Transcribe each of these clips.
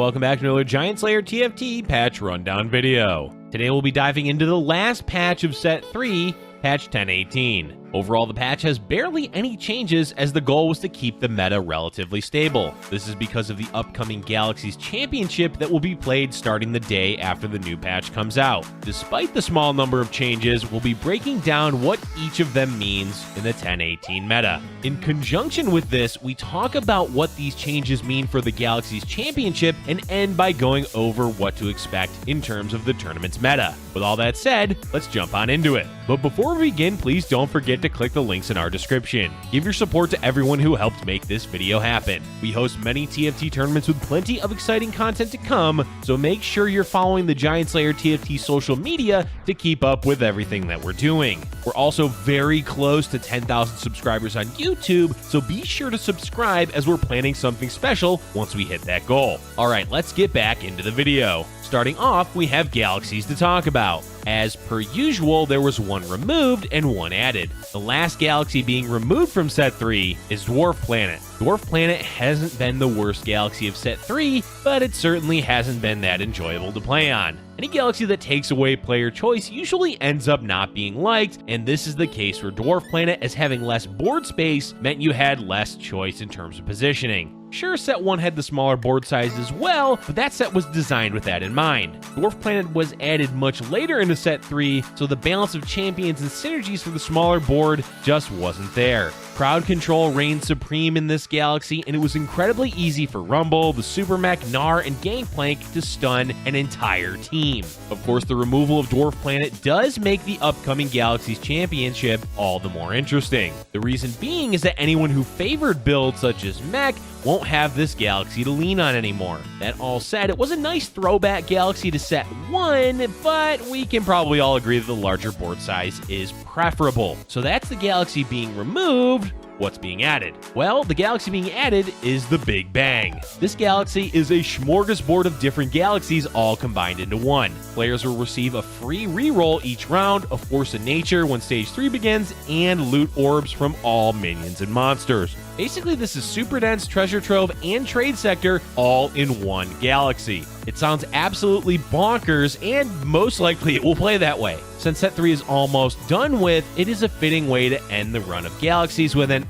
welcome back to another Giant Slayer TFT patch rundown video. Today we'll be diving into the last patch of Set 3, patch 1018. Overall, the patch has barely any changes as the goal was to keep the meta relatively stable. This is because of the upcoming Galaxies Championship that will be played starting the day after the new patch comes out. Despite the small number of changes, we'll be breaking down what each of them means in the 1018 meta. In conjunction with this, we talk about what these changes mean for the Galaxies Championship and end by going over what to expect in terms of the tournament's meta. With all that said, let's jump on into it. But before we begin, please don't forget to click the links in our description. Give your support to everyone who helped make this video happen. We host many TFT tournaments with plenty of exciting content to come, so make sure you're following the Giant Slayer TFT social media to keep up with everything that we're doing. We're also very close to 10,000 subscribers on YouTube, so be sure to subscribe as we're planning something special once we hit that goal. Alright, let's get back into the video. Starting off, we have galaxies to talk about. As per usual, there was one removed and one added. The last galaxy being removed from Set 3 is Dwarf Planet. Dwarf Planet hasn't been the worst galaxy of Set 3, but it certainly hasn't been that enjoyable to play on. Any galaxy that takes away player choice usually ends up not being liked, and this is the case for Dwarf Planet, as having less board space meant you had less choice in terms of positioning. Sure, Set 1 had the smaller board size as well, but that set was designed with that in mind. Dwarf Planet was added much later into Set 3, so the balance of champions and synergies for the smaller board just wasn't there. Crowd control reigned supreme in this galaxy, and it was incredibly easy for Rumble, the Super Mech, Gnar, and Gangplank to stun an entire team. Of course, the removal of Dwarf Planet does make the upcoming Galaxies Championship all the more interesting. The reason being is that anyone who favored builds such as Mech won't have this galaxy to lean on anymore. That all said, it was a nice throwback galaxy to Set 1, but we can probably all agree that the larger board size is preferable. So that's the galaxy being removed. What's being added? Well, the galaxy being added is the Big Bang. This galaxy is a smorgasbord of different galaxies all combined into one. Players will receive a free reroll each round, a force of nature when stage 3 begins, and loot orbs from all minions and monsters. Basically, this is super dense treasure trove and trade sector all in one galaxy. It sounds absolutely bonkers, and most likely it will play that way. Since Set 3 is almost done with, it is a fitting way to end the run of galaxies with an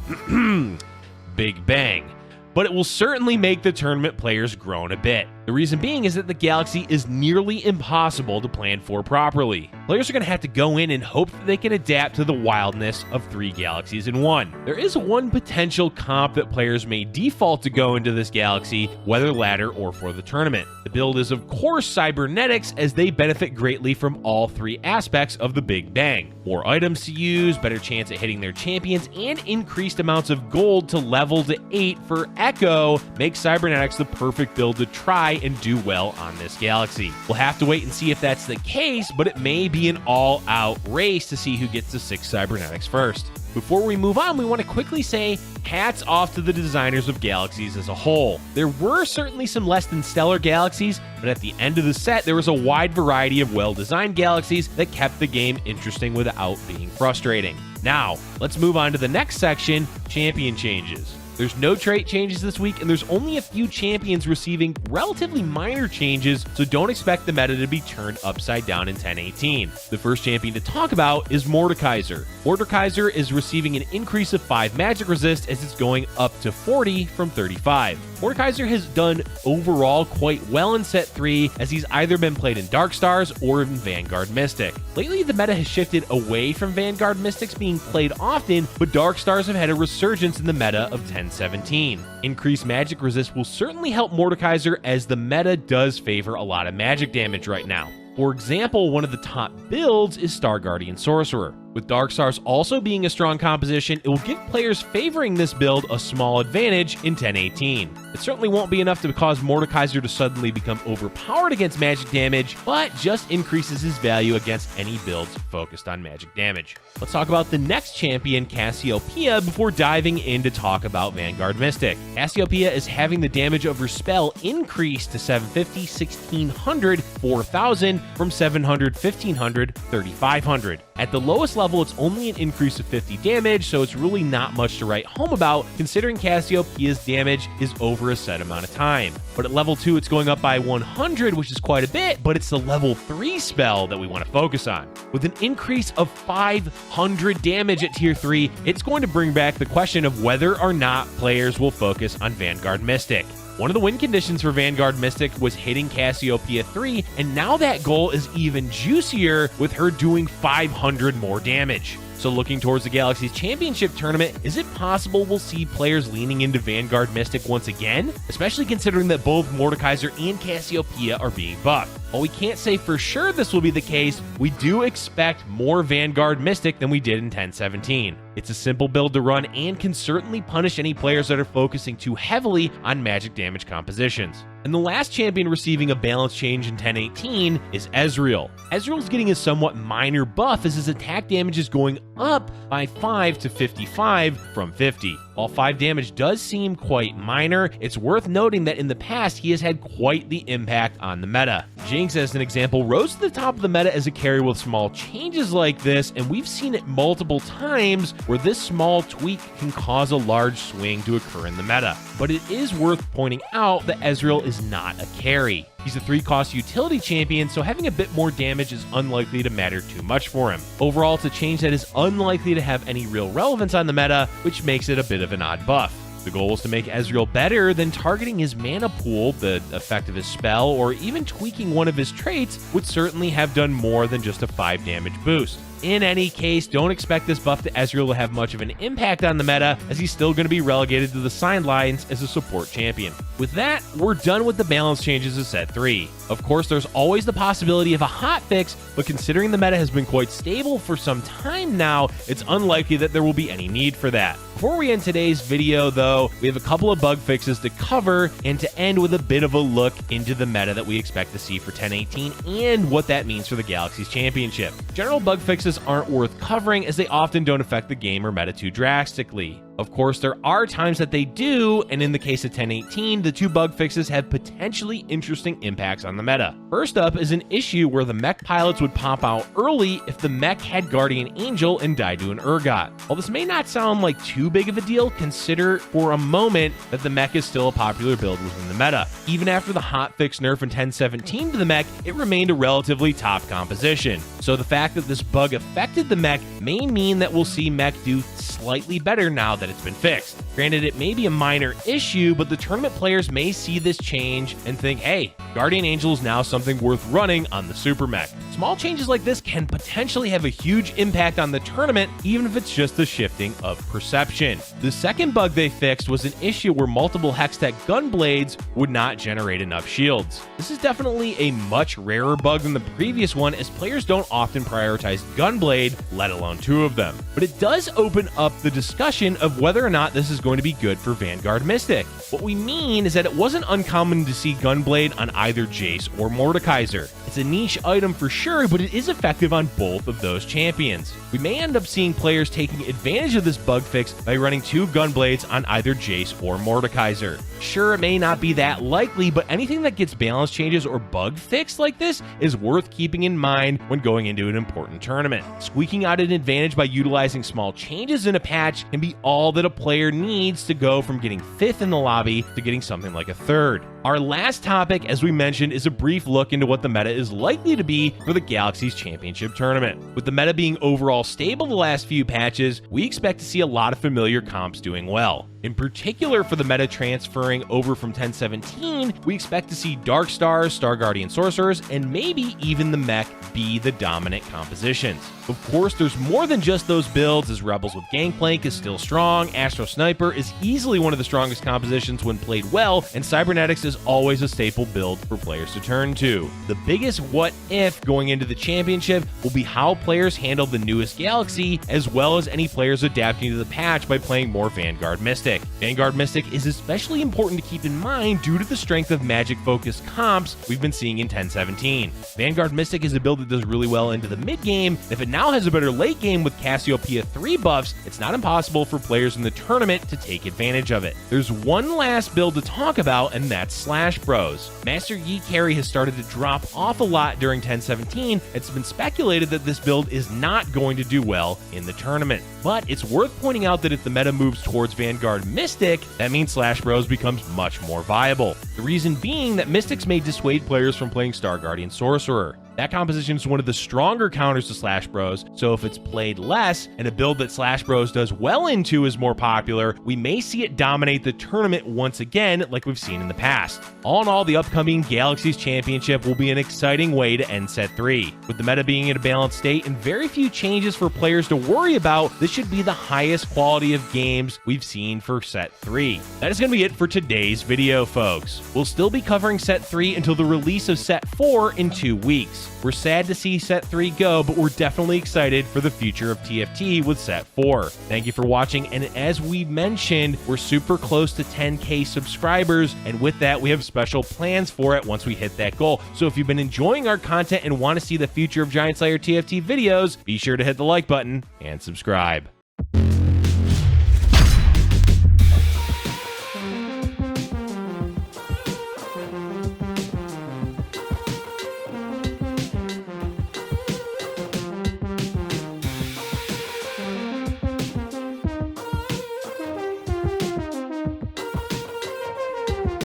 Big Bang. But it will certainly make the tournament players groan a bit. The reason being is that the galaxy is nearly impossible to plan for properly. Players are going to have to go in and hope that they can adapt to the wildness of 3 galaxies in one. There is one potential comp that players may default to go into this galaxy, whether ladder or for the tournament. The build is of course cybernetics, as they benefit greatly from all 3 aspects of the Big Bang. More items to use, better chance at hitting their champions, and increased amounts of gold to level to 8 for Echo make cybernetics the perfect build to try and do well on this galaxy. We'll have to wait and see if that's the case, but it may be an all-out race to see who gets to 6 cybernetics first. Before we move on, we want to quickly say hats off to the designers of galaxies as a whole. There were certainly some less than stellar galaxies, but at the end of the set, there was a wide variety of well-designed galaxies that kept the game interesting without being frustrating. Now, let's move on to the next section, champion changes. There's no trait changes this week, and there's only a few champions receiving relatively minor changes, so don't expect the meta to be turned upside down in 1018. The first champion to talk about is Mordekaiser. Mordekaiser is receiving an increase of 5 magic resist, as it's going up to 40 from 35. Mordekaiser has done overall quite well in Set 3, as he's either been played in Dark Stars or in Vanguard Mystic. Lately, the meta has shifted away from Vanguard Mystics being played often, but Dark Stars have had a resurgence in the meta of 1017. Increased magic resist will certainly help Mordekaiser, as the meta does favor a lot of magic damage right now. For example, one of the top builds is Star Guardian Sorcerer. With Dark Stars also being a strong composition, it will give players favoring this build a small advantage in 1018. It certainly won't be enough to cause Mordekaiser to suddenly become overpowered against magic damage, but just increases his value against any builds focused on magic damage. Let's talk about the next champion, Cassiopeia, before diving in to talk about Vanguard Mystic. Cassiopeia is having the damage of her spell increased to 750, 1600, 4000, from 700, 1500, 3500. At the lowest level, it's only an increase of 50 damage, so it's really not much to write home about, considering Cassiopeia's damage is over a set amount of time. But at level 2, it's going up by 100, which is quite a bit, but it's the level 3 spell that we want to focus on. With an increase of 500 damage at tier 3, it's going to bring back the question of whether or not players will focus on Vanguard Mystic. One of the win conditions for Vanguard Mystic was hitting Cassiopeia 3, and now that goal is even juicier with her doing 500 more damage. So looking towards the Galaxies Championship Tournament, is it possible we'll see players leaning into Vanguard Mystic once again? Especially considering that both Mordekaiser and Cassiopeia are being buffed. While we can't say for sure this will be the case, we do expect more Vanguard Mystic than we did in 1017. It's a simple build to run and can certainly punish any players that are focusing too heavily on magic damage compositions. And the last champion receiving a balance change in 1018 is Ezreal. Ezreal's getting a somewhat minor buff as his attack damage is going up by 5 to 55 from 50. While 5 damage does seem quite minor, it's worth noting that in the past he has had quite the impact on the meta. Jinx, as an example, rose to the top of the meta as a carry with small changes like this, and we've seen it multiple times where this small tweak can cause a large swing to occur in the meta. But it is worth pointing out that Ezreal is not a carry. He's a 3-cost utility champion, so having a bit more damage is unlikely to matter too much for him. Overall, it's a change that is unlikely to have any real relevance on the meta, which makes it a bit of an odd buff. The goal was to make Ezreal better than targeting his mana pool, the effect of his spell, or even tweaking one of his traits would certainly have done more than just a 5 damage boost. In any case, don't expect this buff to Ezreal to have much of an impact on the meta, as he's still going to be relegated to the sidelines as a support champion. With that, we're done with the balance changes of set 3. Of course, there's always the possibility of a hotfix, but considering the meta has been quite stable for some time now, it's unlikely that there will be any need for that. Before we end today's video, though, we have a couple of bug fixes to cover and to end with a bit of a look into the meta that we expect to see for 1018 and what that means for the Galaxies Championship. General bug fixes aren't worth covering as they often don't affect the game or meta too drastically. Of course, there are times that they do, and in the case of 1018, the 2 bug fixes have potentially interesting impacts on the meta. First up is an issue where the mech pilots would pop out early if the mech had Guardian Angel and died to an Urgot. While this may not sound like too big of a deal, consider for a moment that the mech is still a popular build within the meta. Even after the hotfix nerf in 1017 to the mech, it remained a relatively top composition. So the fact that this bug affected the mech may mean that we'll see mech do slightly better now that it's been fixed. Granted, it may be a minor issue, but the tournament players may see this change and think, hey, Guardian Angel is now something worth running on the Super Mech. Small changes like this can potentially have a huge impact on the tournament, even if it's just a shifting of perception. The second bug they fixed was an issue where multiple Hextech Gunblades would not generate enough shields. This is definitely a much rarer bug than the previous one, as players don't often prioritize Gunblade, let alone 2 of them. But it does open up the discussion of whether or not this is going to be good for Vanguard Mystic. What we mean is that it wasn't uncommon to see Gunblade on either Jace or Mordekaiser. It's a niche item for sure, but it is effective on both of those champions. We may end up seeing players taking advantage of this bug fix by running 2 Gunblades on either Jace or Mordekaiser. Sure, it may not be that likely, but anything that gets balance changes or bug fixed like this is worth keeping in mind when going into an important tournament. Squeaking out an advantage by utilizing small changes in a patch can be all that a player needs to go from getting 5th in the lobby to getting something like a 3rd. Our last topic, as we mentioned, is a brief look into what the meta is likely to be for the Galaxies Championship Tournament. With the meta being overall stable the last few patches, we expect to see a lot of familiar comps doing well. In particular, for the meta transferring over from 1017, we expect to see Dark Stars, Star Guardian Sorcerers, and maybe even the mech be the dominant compositions. Of course, there's more than just those builds, as Rebels with Gangplank is still strong, Astro Sniper is easily one of the strongest compositions when played well, and Cybernetics is always a staple build for players to turn to. The biggest what if going into the championship will be how players handle the newest Galaxy, as well as any players adapting to the patch by playing more Vanguard Mystic. Vanguard Mystic is especially important to keep in mind due to the strength of magic-focused comps we've been seeing in 1017. Vanguard Mystic is a build that does really well into the mid-game. If it now has a better late game with Cassiopeia 3 buffs, it's not impossible for players in the tournament to take advantage of it. There's one last build to talk about, and that's Slash Bros. Master Yi carry has started to drop off a lot during 1017. It's been speculated that this build is not going to do well in the tournament. But it's worth pointing out that if the meta moves towards Vanguard Mystic, that means Slash Bros becomes much more viable. The reason being that Mystics may dissuade players from playing Star Guardian Sorcerer. That composition is one of the stronger counters to Slash Bros, so if it's played less, and a build that Slash Bros does well into is more popular, we may see it dominate the tournament once again like we've seen in the past. All in all, the upcoming Galaxies Championship will be an exciting way to end Set 3. With the meta being in a balanced state and very few changes for players to worry about, this should be the highest quality of games we've seen for Set 3. That is going to be it for today's video, folks. We'll still be covering Set 3 until the release of Set 4 in 2 weeks. We're sad to see Set 3 go, but we're definitely excited for the future of TFT with Set 4. Thank you for watching, and as we mentioned, we're super close to 10K subscribers, and with that, we have special plans for it once we hit that goal. So if you've been enjoying our content and want to see the future of GiantSlayerTV videos, be sure to hit the like button and subscribe.